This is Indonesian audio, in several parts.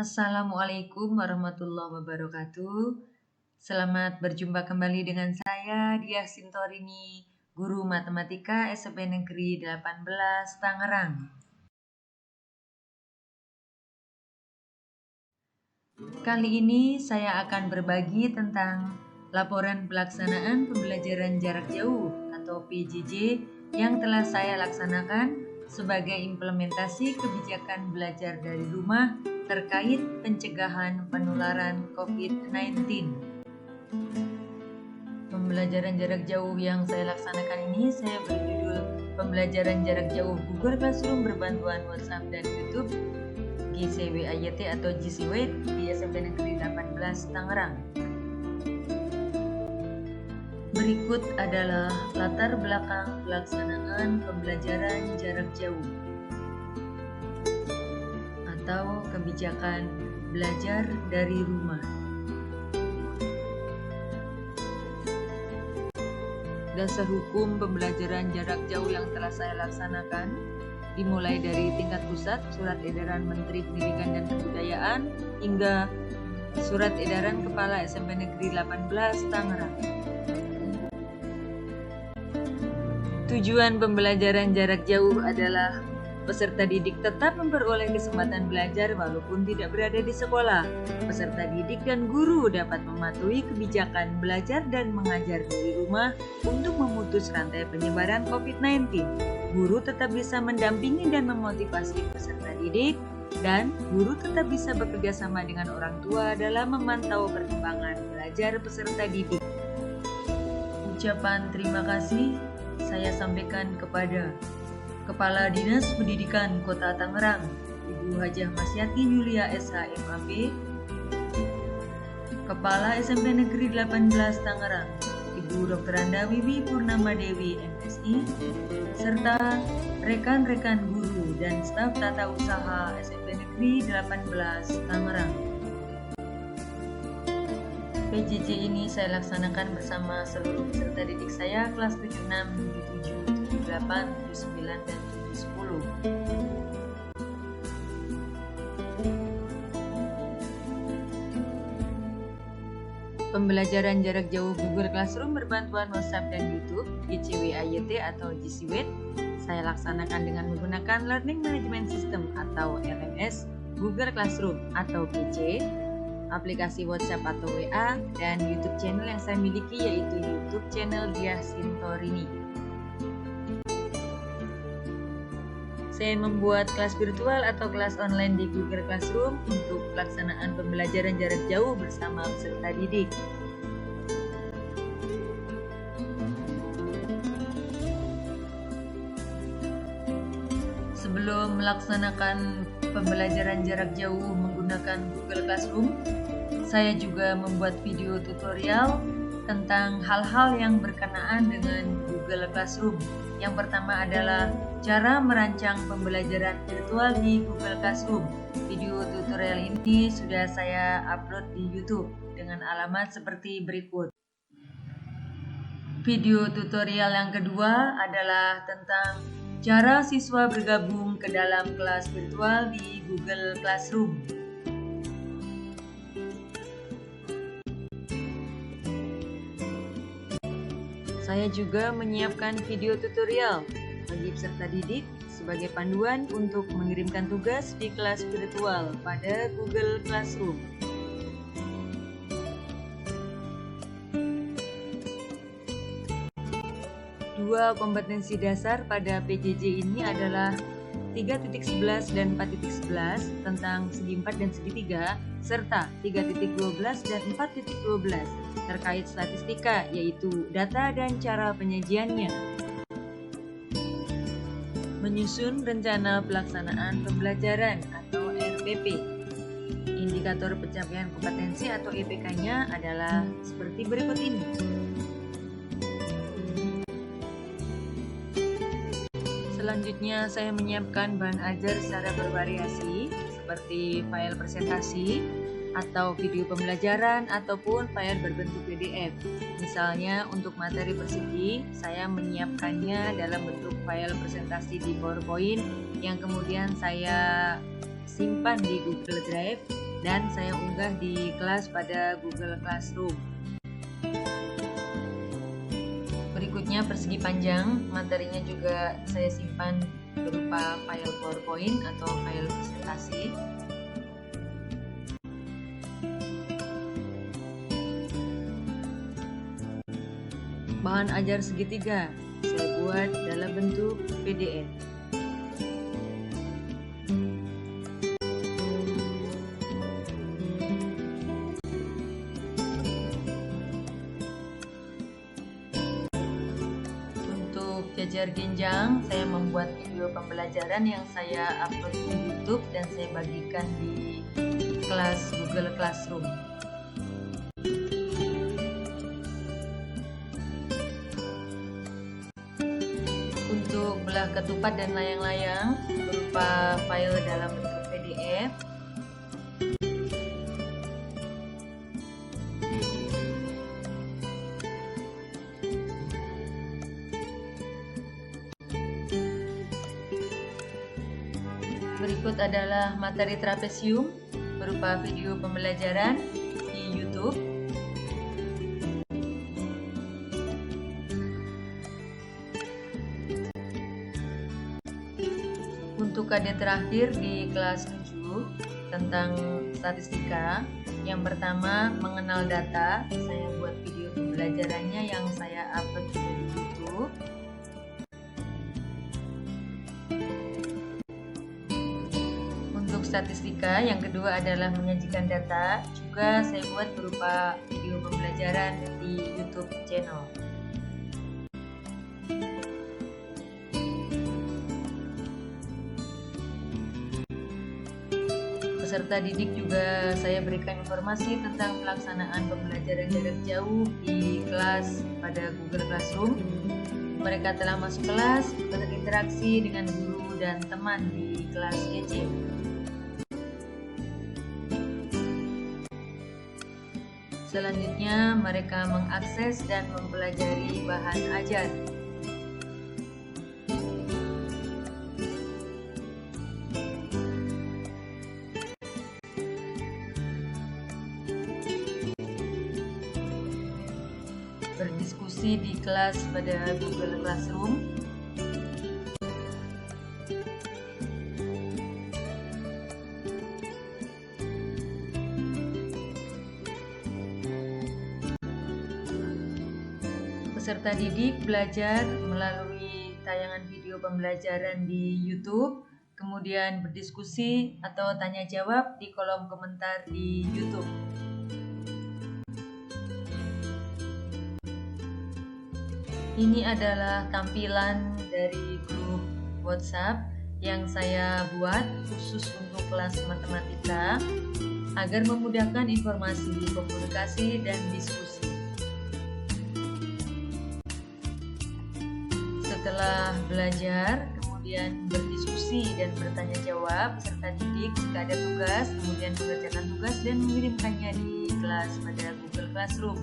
Assalamualaikum warahmatullahi wabarakatuh. Selamat berjumpa kembali dengan saya Diah Sintorini, Guru Matematika SMP Negeri 18 Tangerang. Kali ini saya akan berbagi tentang laporan pelaksanaan pembelajaran jarak jauh atau PJJ yang telah saya laksanakan sebagai implementasi kebijakan belajar dari rumah terkait pencegahan penularan COVID-19. Pembelajaran jarak jauh yang saya laksanakan ini saya beri judul Pembelajaran Jarak Jauh Google Classroom berbantuan WhatsApp dan YouTube GCWAYT atau GCWAYT di SMP Negeri 18 Tangerang. Berikut adalah latar belakang pelaksanaan pembelajaran jarak jauh atau kebijakan belajar dari rumah. Dasar hukum pembelajaran jarak jauh yang telah saya laksanakan dimulai dari tingkat pusat, Surat Edaran Menteri Pendidikan dan Kebudayaan, hingga Surat Edaran Kepala SMP Negeri 18 Tangerang. Tujuan pembelajaran jarak jauh adalah peserta didik tetap memperoleh kesempatan belajar walaupun tidak berada di sekolah. Peserta didik dan guru dapat mematuhi kebijakan belajar dan mengajar dari rumah untuk memutus rantai penyebaran COVID-19. Guru tetap bisa mendampingi dan memotivasi peserta didik, dan guru tetap bisa bekerja sama dengan orang tua dalam memantau perkembangan belajar peserta didik. Ucapan terima kasih saya sampaikan kepada Kepala Dinas Pendidikan Kota Tangerang, Ibu Hajah Masyati Yulia SH MAP, Kepala SMP Negeri 18 Tangerang, Ibu Dr. Anda Wiwi Purnama Dewi MSI, serta rekan-rekan guru dan staf tata usaha SMP Negeri 18 Tangerang. PJJ ini saya laksanakan bersama seluruh peserta didik saya kelas 76, 77, 78, 79, dan 10. Pembelajaran jarak jauh Google Classroom berbantuan WhatsApp dan YouTube GCWAYT atau GCWAYT saya laksanakan dengan menggunakan Learning Management System atau LMS, Google Classroom atau PC, aplikasi WhatsApp atau WA, dan YouTube channel yang saya miliki yaitu YouTube channel Diah Sintorini. Saya membuat kelas virtual atau kelas online di Google Classroom untuk pelaksanaan pembelajaran jarak jauh bersama peserta didik. Sebelum melaksanakan pembelajaran jarak jauh menggunakan Google Classroom, saya juga membuat video tutorial tentang hal-hal yang berkenaan dengan Google Classroom. Yang pertama adalah cara merancang pembelajaran virtual di Google Classroom. Video tutorial ini sudah saya upload di YouTube dengan alamat seperti berikut. Video tutorial yang kedua adalah tentang cara siswa bergabung ke dalam kelas virtual di Google Classroom. Saya juga menyiapkan video tutorial bagi peserta didik sebagai panduan untuk mengirimkan tugas di kelas virtual pada Google Classroom. Dua kompetensi dasar pada PJJ ini adalah 3.11 dan 4.11 tentang segi 4 dan segi 3, serta 3.12 dan 4.12 terkait statistika, yaitu data dan cara penyajiannya. Menyusun rencana pelaksanaan pembelajaran atau RPP. Indikator pencapaian kompetensi atau IPK-nya adalah seperti berikut ini. Selanjutnya saya menyiapkan bahan ajar secara bervariasi seperti file presentasi atau video pembelajaran ataupun file berbentuk PDF. Misalnya untuk materi persegi, saya menyiapkannya dalam bentuk file presentasi di PowerPoint yang kemudian saya simpan di Google Drive dan saya unggah di kelas pada Google Classroom. Berikutnya persegi panjang, materinya juga saya simpan berupa file PowerPoint atau file presentasi. Bahan ajar segitiga saya buat dalam bentuk PDF. Untuk jajar genjang, saya membuat video pembelajaran yang saya upload di YouTube dan saya bagikan di kelas Google Classroom. Untuk belah ketupat dan layang-layang berupa file dalam bentuk PDF. Berikut adalah materi trapesium berupa video pembelajaran di YouTube. Untuk KD terakhir di kelas 7 tentang statistika, yang pertama mengenal data, saya buat video pembelajarannya yang saya upload di YouTube. Untuk statistika, yang kedua adalah menyajikan data, juga saya buat berupa video pembelajaran di YouTube channel. Peserta didik juga saya berikan informasi tentang pelaksanaan pembelajaran jarak jauh di kelas pada Google Classroom. Mereka telah masuk kelas, berinteraksi dengan guru dan teman di kelas GC. Selanjutnya, mereka mengakses dan mempelajari bahan ajar. Berdiskusi di kelas pada Google Classroom. Peserta didik belajar melalui tayangan video pembelajaran di YouTube, kemudian berdiskusi atau tanya jawab di kolom komentar di YouTube. Ini adalah tampilan dari grup WhatsApp yang saya buat khusus untuk kelas matematika agar memudahkan informasi, komunikasi, dan diskusi. Setelah belajar, kemudian berdiskusi dan bertanya jawab, peserta didik jika ada tugas, kemudian mengerjakan tugas dan mengirimkannya di kelas pada Google Classroom.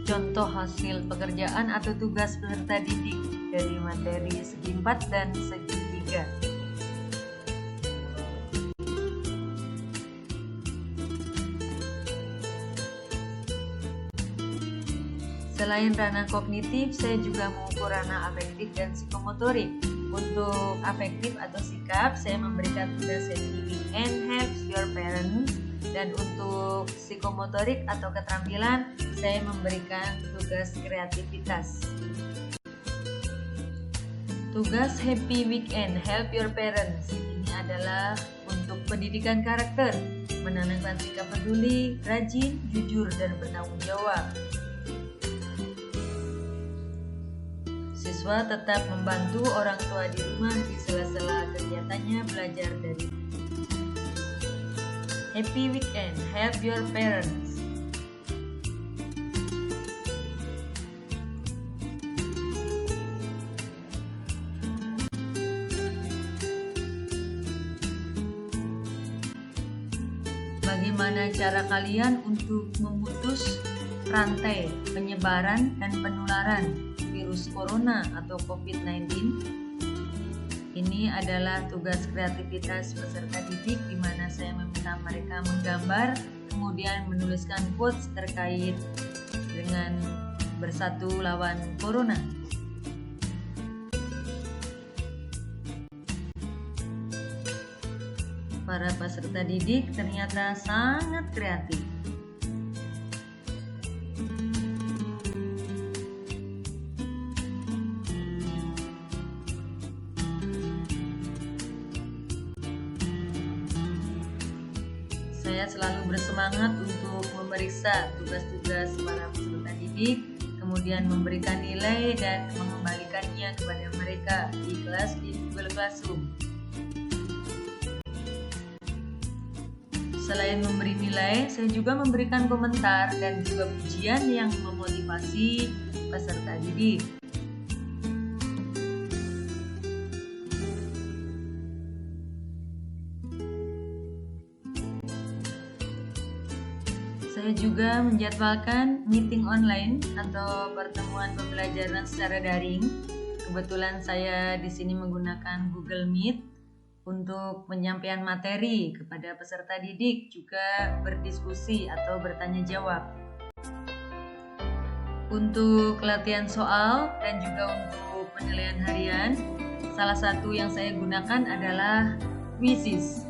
Contoh hasil pekerjaan atau tugas peserta didik dari materi segi 4 dan segi 3. Selain ranah kognitif, saya juga mengukur ranah afektif dan psikomotorik. Untuk afektif atau sikap, saya memberikan tugas Happy Weekend Help Your Parents. Dan untuk psikomotorik atau keterampilan, saya memberikan tugas kreativitas. Tugas Happy Weekend Help Your Parents ini adalah untuk pendidikan karakter, menanamkan sikap peduli, rajin, jujur, dan bertanggung jawab. Siswa tetap membantu orang tua di rumah di sela-sela kegiatannya belajar dari Happy Weekend Help Your Parents. bagaimana cara kalian untuk memutus rantai penyebaran dan penularan virus corona atau COVID-19. Ini adalah tugas kreativitas peserta didik di mana saya meminta mereka menggambar, kemudian menuliskan quotes terkait dengan bersatu lawan corona. Para peserta didik ternyata sangat kreatif. Saya selalu bersemangat untuk memeriksa tugas-tugas para peserta didik, kemudian memberikan nilai dan mengembalikannya kepada mereka di kelas di Google Classroom. Selain memberi nilai, saya juga memberikan komentar dan juga pujian yang memotivasi peserta didik. Saya juga menjadwalkan meeting online atau pertemuan pembelajaran secara daring. Kebetulan saya di sini menggunakan Google Meet untuk penyampaian materi kepada peserta didik, juga berdiskusi atau bertanya jawab. Untuk latihan soal dan juga untuk penilaian harian, salah satu yang saya gunakan adalah Quizzes.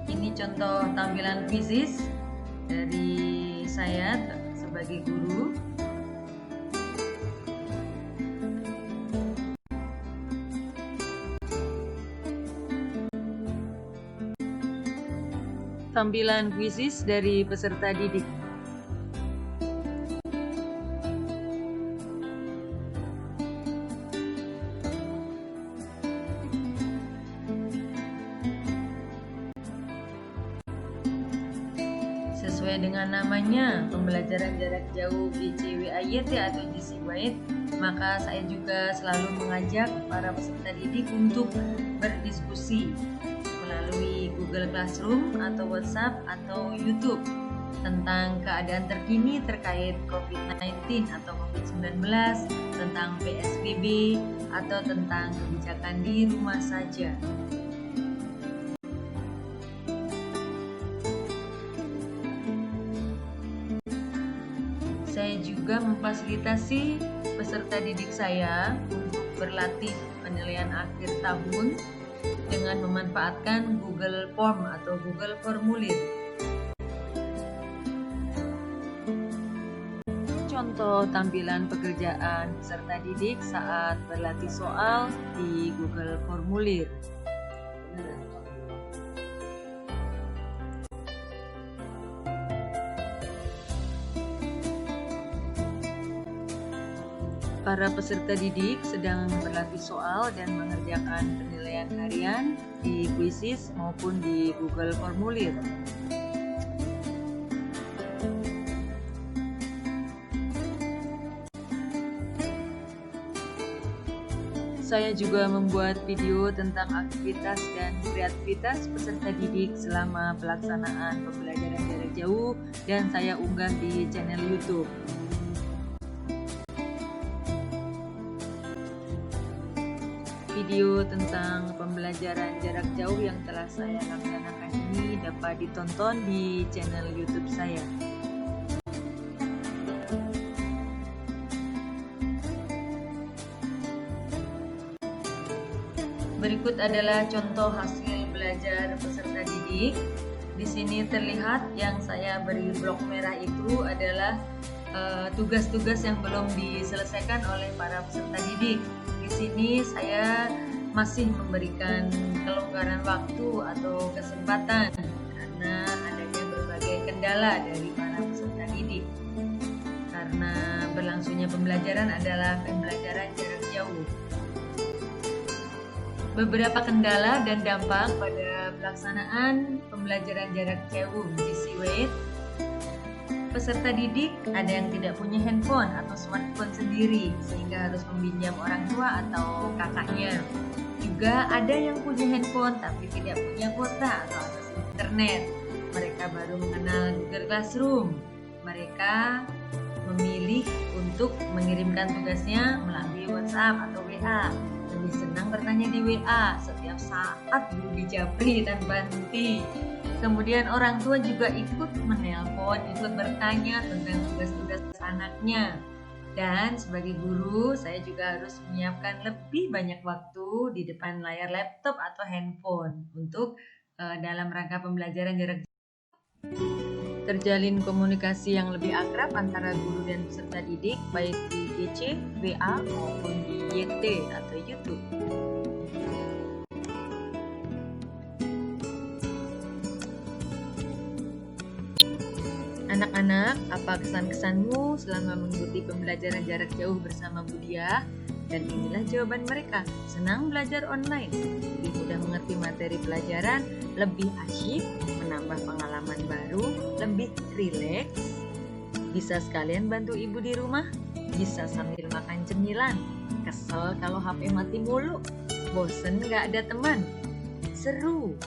Ini contoh tampilan Quizzes dari saya sebagai guru. Tampilan Quizzes dari peserta didik. Sesuai dengan namanya, pembelajaran jarak jauh GCWAYT atau GCWAYT, maka saya juga selalu mengajak para peserta didik untuk berdiskusi melalui Google Classroom atau WhatsApp atau YouTube tentang keadaan terkini terkait COVID-19 atau COVID-19, tentang PSBB, atau tentang kebijakan di rumah saja. Saya juga memfasilitasi peserta didik saya untuk berlatih penilaian akhir tahun dengan memanfaatkan Google Form atau Google Formulir. Contoh tampilan pekerjaan peserta didik saat berlatih soal di Google Formulir. Para peserta didik sedang berlatih soal dan mengerjakan penilaian harian di Quizzes maupun di Google Formulir. Saya juga membuat video tentang aktivitas dan kreativitas peserta didik selama pelaksanaan pembelajaran jarak jauh dan saya unggah di channel YouTube. Video tentang pembelajaran jarak jauh yang telah saya laksanakan ini dapat ditonton di channel YouTube saya. Berikut adalah contoh hasil belajar peserta didik. Di sini terlihat yang saya beri blok merah itu adalah tugas-tugas yang belum diselesaikan oleh para peserta didik. Di sini saya masih memberikan kelonggaran waktu atau kesempatan karena adanya berbagai kendala dari para peserta didik. Karena berlangsungnya pembelajaran adalah pembelajaran jarak jauh. Beberapa kendala dan dampak pada pelaksanaan pembelajaran jarak jauh GCWAYT. Peserta didik ada yang tidak punya handphone atau smartphone sendiri sehingga harus meminjam orang tua atau kakaknya. Juga ada yang punya handphone tapi tidak punya kuota atau akses internet. Mereka baru mengenal Google Classroom. Mereka memilih untuk mengirimkan tugasnya melalui WhatsApp atau WA. Lebih senang bertanya di WA setiap saat dulu dijabri tanpa henti. Kemudian orang tua juga ikut menelpon, ikut bertanya tentang tugas-tugas anaknya. Dan sebagai guru, saya juga harus menyiapkan lebih banyak waktu di depan layar laptop atau handphone untuk dalam rangka pembelajaran jarak jauh. Terjalin komunikasi yang lebih akrab antara guru dan peserta didik baik di GC, WA maupun di YT atau YouTube. Anak-anak, apa kesan-kesanmu selama mengikuti pembelajaran jarak jauh bersama Budiah? Dan inilah jawaban mereka. Senang belajar online, lebih mudah mengerti materi pelajaran, lebih asyik, menambah pengalaman baru, lebih rileks, bisa sekalian bantu ibu di rumah, bisa sambil makan cemilan, kesel kalau HP mati mulu, bosen gak ada teman, seru.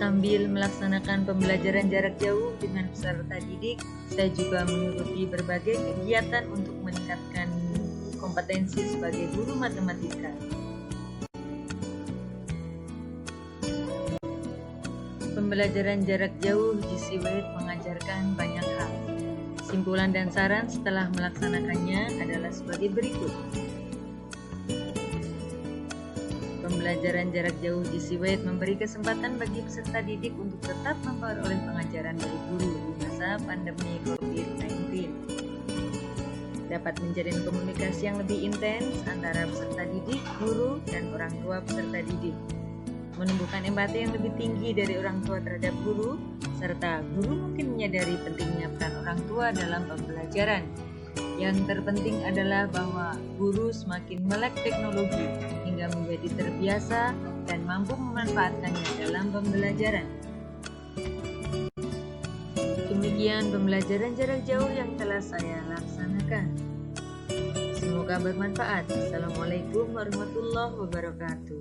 Sambil melaksanakan pembelajaran jarak jauh dengan peserta didik, saya juga mengikuti berbagai kegiatan untuk meningkatkan kompetensi sebagai guru matematika. Pembelajaran jarak jauh GC Wade mengajarkan banyak hal. Simpulan dan saran setelah melaksanakannya adalah sebagai berikut. Pembelajaran jarak jauh GC Wade memberi kesempatan bagi peserta didik untuk tetap memperoleh pengajaran dari guru di masa pandemi COVID-19. Dapat menjalin komunikasi yang lebih intens antara peserta didik, guru, dan orang tua peserta didik. Menumbuhkan empati yang lebih tinggi dari orang tua terhadap guru, serta guru mungkin menyadari pentingnya peran orang tua dalam pembelajaran. Yang terpenting adalah bahwa guru semakin melek teknologi hingga menjadi terbiasa dan mampu memanfaatkannya dalam pembelajaran. Demikian pembelajaran jarak jauh yang telah saya laksanakan. Semoga bermanfaat. Assalamualaikum warahmatullahi wabarakatuh.